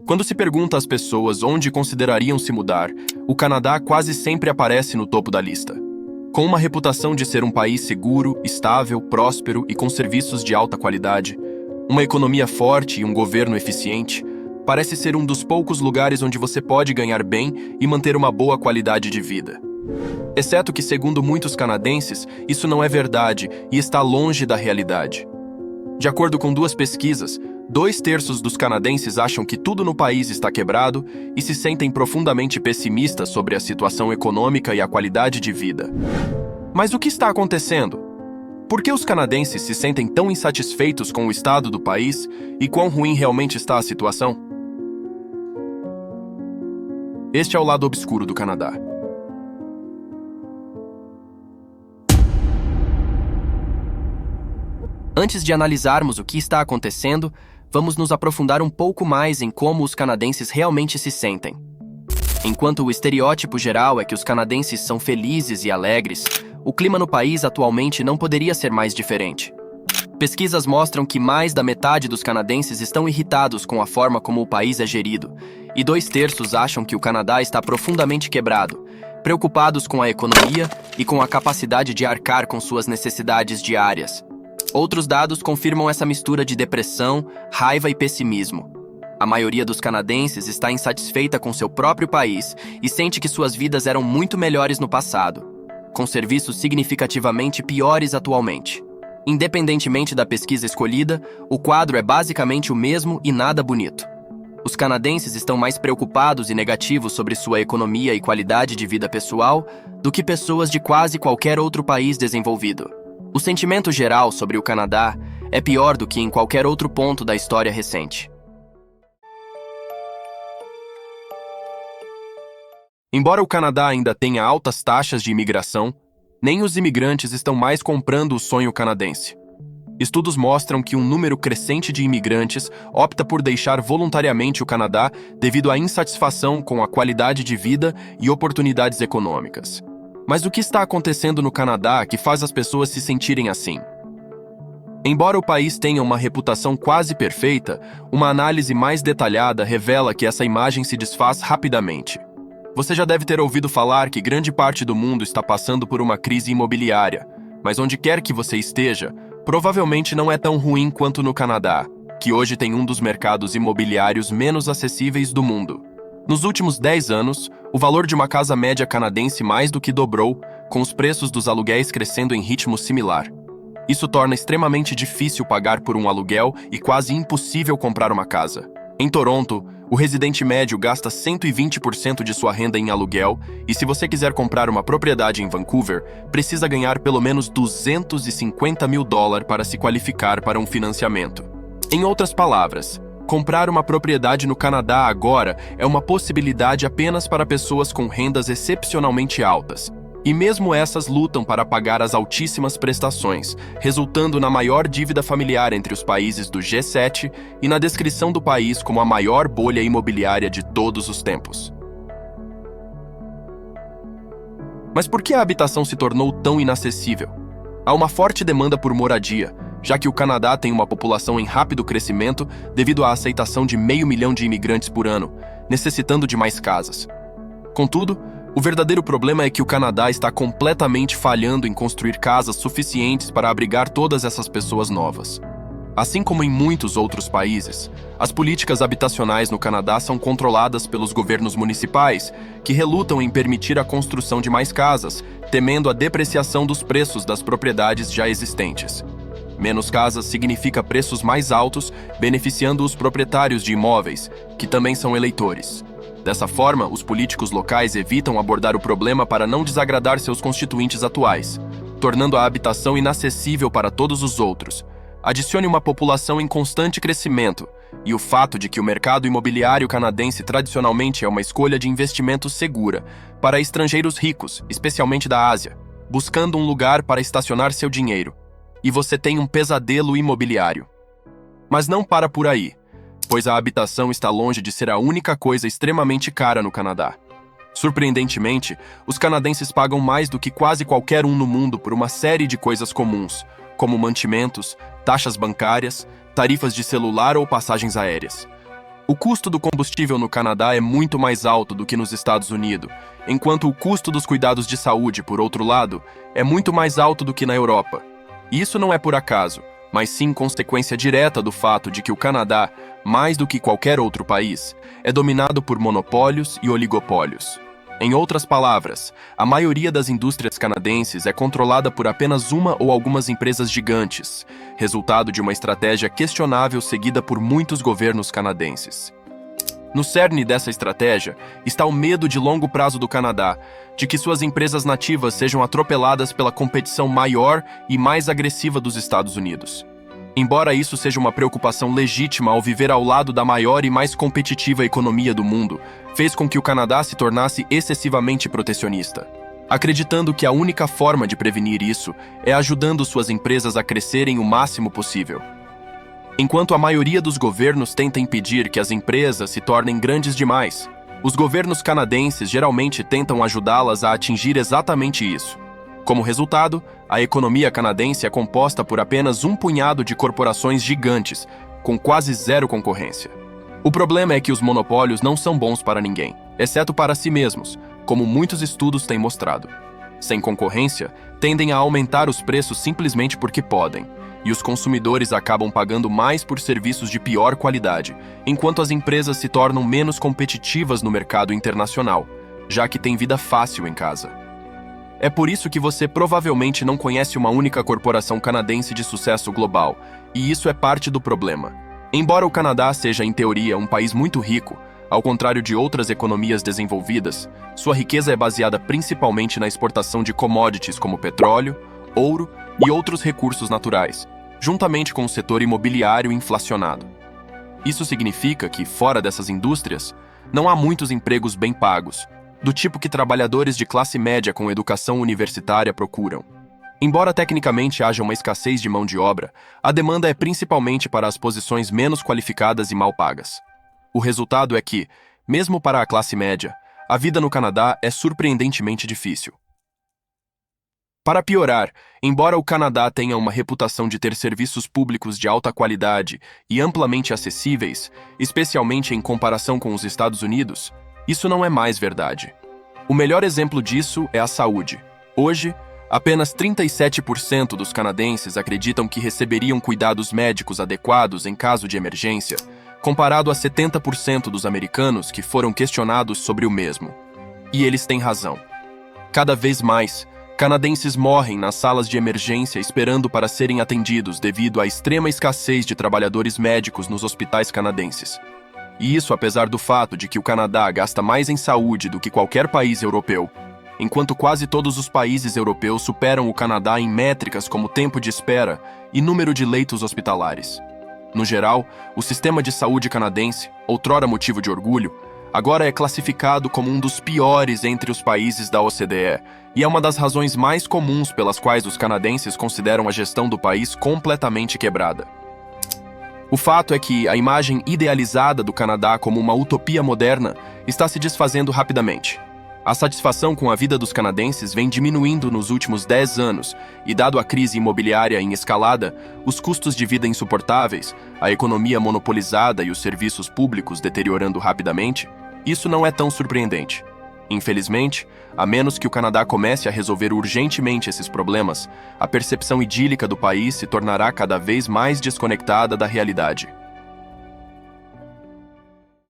Quando se pergunta às pessoas onde considerariam se mudar, o Canadá quase sempre aparece no topo da lista. Com uma reputação de ser um país seguro, estável, próspero e com serviços de alta qualidade, uma economia forte e um governo eficiente, parece ser um dos poucos lugares onde você pode ganhar bem e manter uma boa qualidade de vida. Exceto que, segundo muitos canadenses, isso não é verdade e está longe da realidade. De acordo com 2 pesquisas, 2/3 dos canadenses acham que tudo no país está quebrado e se sentem profundamente pessimistas sobre a situação econômica e a qualidade de vida. Mas o que está acontecendo? Por que os canadenses se sentem tão insatisfeitos com o estado do país e quão ruim realmente está a situação? Este é o lado obscuro do Canadá. Antes de analisarmos o que está acontecendo, vamos nos aprofundar um pouco mais em como os canadenses realmente se sentem. Enquanto o estereótipo geral é que os canadenses são felizes e alegres, o clima no país atualmente não poderia ser mais diferente. Pesquisas mostram que mais da metade dos canadenses estão irritados com a forma como o país é gerido, e 2/3 acham que o Canadá está profundamente quebrado, preocupados com a economia e com a capacidade de arcar com suas necessidades diárias. Outros dados confirmam essa mistura de depressão, raiva e pessimismo. A maioria dos canadenses está insatisfeita com seu próprio país e sente que suas vidas eram muito melhores no passado, com serviços significativamente piores atualmente. Independentemente da pesquisa escolhida, o quadro é basicamente o mesmo e nada bonito. Os canadenses estão mais preocupados e negativos sobre sua economia e qualidade de vida pessoal do que pessoas de quase qualquer outro país desenvolvido. O sentimento geral sobre o Canadá é pior do que em qualquer outro ponto da história recente. Embora o Canadá ainda tenha altas taxas de imigração, nem os imigrantes estão mais comprando o sonho canadense. Estudos mostram que um número crescente de imigrantes opta por deixar voluntariamente o Canadá devido à insatisfação com a qualidade de vida e oportunidades econômicas. Mas o que está acontecendo no Canadá que faz as pessoas se sentirem assim? Embora o país tenha uma reputação quase perfeita, uma análise mais detalhada revela que essa imagem se desfaz rapidamente. Você já deve ter ouvido falar que grande parte do mundo está passando por uma crise imobiliária, mas onde quer que você esteja, provavelmente não é tão ruim quanto no Canadá, que hoje tem um dos mercados imobiliários menos acessíveis do mundo. Nos últimos 10 anos, o valor de uma casa média canadense mais do que dobrou, com os preços dos aluguéis crescendo em ritmo similar. Isso torna extremamente difícil pagar por um aluguel e quase impossível comprar uma casa. Em Toronto, o residente médio gasta 120% de sua renda em aluguel e se você quiser comprar uma propriedade em Vancouver, precisa ganhar pelo menos $250 mil para se qualificar para um financiamento. Em outras palavras, comprar uma propriedade no Canadá agora é uma possibilidade apenas para pessoas com rendas excepcionalmente altas. E mesmo essas lutam para pagar as altíssimas prestações, resultando na maior dívida familiar entre os países do G7 e na descrição do país como a maior bolha imobiliária de todos os tempos. Mas por que a habitação se tornou tão inacessível? Há uma forte demanda por moradia, já que o Canadá tem uma população em rápido crescimento devido à aceitação de 500 mil de imigrantes por ano, necessitando de mais casas. Contudo, o verdadeiro problema é que o Canadá está completamente falhando em construir casas suficientes para abrigar todas essas pessoas novas. Assim como em muitos outros países, as políticas habitacionais no Canadá são controladas pelos governos municipais, que relutam em permitir a construção de mais casas, temendo a depreciação dos preços das propriedades já existentes. Menos casas significa preços mais altos, beneficiando os proprietários de imóveis, que também são eleitores. Dessa forma, os políticos locais evitam abordar o problema para não desagradar seus constituintes atuais, tornando a habitação inacessível para todos os outros. Adicione uma população em constante crescimento e o fato de que o mercado imobiliário canadense tradicionalmente é uma escolha de investimento segura para estrangeiros ricos, especialmente da Ásia, buscando um lugar para estacionar seu dinheiro. E você tem um pesadelo imobiliário. Mas não para por aí, pois a habitação está longe de ser a única coisa extremamente cara no Canadá. Surpreendentemente, os canadenses pagam mais do que quase qualquer um no mundo por uma série de coisas comuns, como mantimentos, taxas bancárias, tarifas de celular ou passagens aéreas. O custo do combustível no Canadá é muito mais alto do que nos Estados Unidos, enquanto o custo dos cuidados de saúde, por outro lado, é muito mais alto do que na Europa. E isso não é por acaso, mas sim consequência direta do fato de que o Canadá, mais do que qualquer outro país, é dominado por monopólios e oligopólios. Em outras palavras, a maioria das indústrias canadenses é controlada por apenas uma ou algumas empresas gigantes, resultado de uma estratégia questionável seguida por muitos governos canadenses. No cerne dessa estratégia está o medo de longo prazo do Canadá, de que suas empresas nativas sejam atropeladas pela competição maior e mais agressiva dos Estados Unidos. Embora isso seja uma preocupação legítima ao viver ao lado da maior e mais competitiva economia do mundo, fez com que o Canadá se tornasse excessivamente protecionista, acreditando que a única forma de prevenir isso é ajudando suas empresas a crescerem o máximo possível. Enquanto a maioria dos governos tenta impedir que as empresas se tornem grandes demais, os governos canadenses geralmente tentam ajudá-las a atingir exatamente isso. Como resultado, a economia canadense é composta por apenas um punhado de corporações gigantes, com quase zero concorrência. O problema é que os monopólios não são bons para ninguém, exceto para si mesmos, como muitos estudos têm mostrado. Sem concorrência, tendem a aumentar os preços simplesmente porque podem, e os consumidores acabam pagando mais por serviços de pior qualidade, enquanto as empresas se tornam menos competitivas no mercado internacional, já que têm vida fácil em casa. É por isso que você provavelmente não conhece uma única corporação canadense de sucesso global, e isso é parte do problema. Embora o Canadá seja, em teoria, um país muito rico, ao contrário de outras economias desenvolvidas, sua riqueza é baseada principalmente na exportação de commodities como petróleo, ouro e outros recursos naturais, juntamente com o setor imobiliário inflacionado. Isso significa que, fora dessas indústrias, não há muitos empregos bem pagos, do tipo que trabalhadores de classe média com educação universitária procuram. Embora tecnicamente haja uma escassez de mão de obra, a demanda é principalmente para as posições menos qualificadas e mal pagas. O resultado é que, mesmo para a classe média, a vida no Canadá é surpreendentemente difícil. Para piorar, embora o Canadá tenha uma reputação de ter serviços públicos de alta qualidade e amplamente acessíveis, especialmente em comparação com os Estados Unidos, isso não é mais verdade. O melhor exemplo disso é a saúde. Hoje, apenas 37% dos canadenses acreditam que receberiam cuidados médicos adequados em caso de emergência, comparado a 70% dos americanos que foram questionados sobre o mesmo. E eles têm razão. Cada vez mais, canadenses morrem nas salas de emergência esperando para serem atendidos devido à extrema escassez de trabalhadores médicos nos hospitais canadenses. E isso apesar do fato de que o Canadá gasta mais em saúde do que qualquer país europeu, enquanto quase todos os países europeus superam o Canadá em métricas como tempo de espera e número de leitos hospitalares. No geral, o sistema de saúde canadense, outrora motivo de orgulho, agora é classificado como um dos piores entre os países da OCDE, e é uma das razões mais comuns pelas quais os canadenses consideram a gestão do país completamente quebrada. O fato é que a imagem idealizada do Canadá como uma utopia moderna está se desfazendo rapidamente. A satisfação com a vida dos canadenses vem diminuindo nos últimos 10 anos e, dado a crise imobiliária em escalada, os custos de vida insuportáveis, a economia monopolizada e os serviços públicos deteriorando rapidamente, isso não é tão surpreendente. Infelizmente, a menos que o Canadá comece a resolver urgentemente esses problemas, a percepção idílica do país se tornará cada vez mais desconectada da realidade.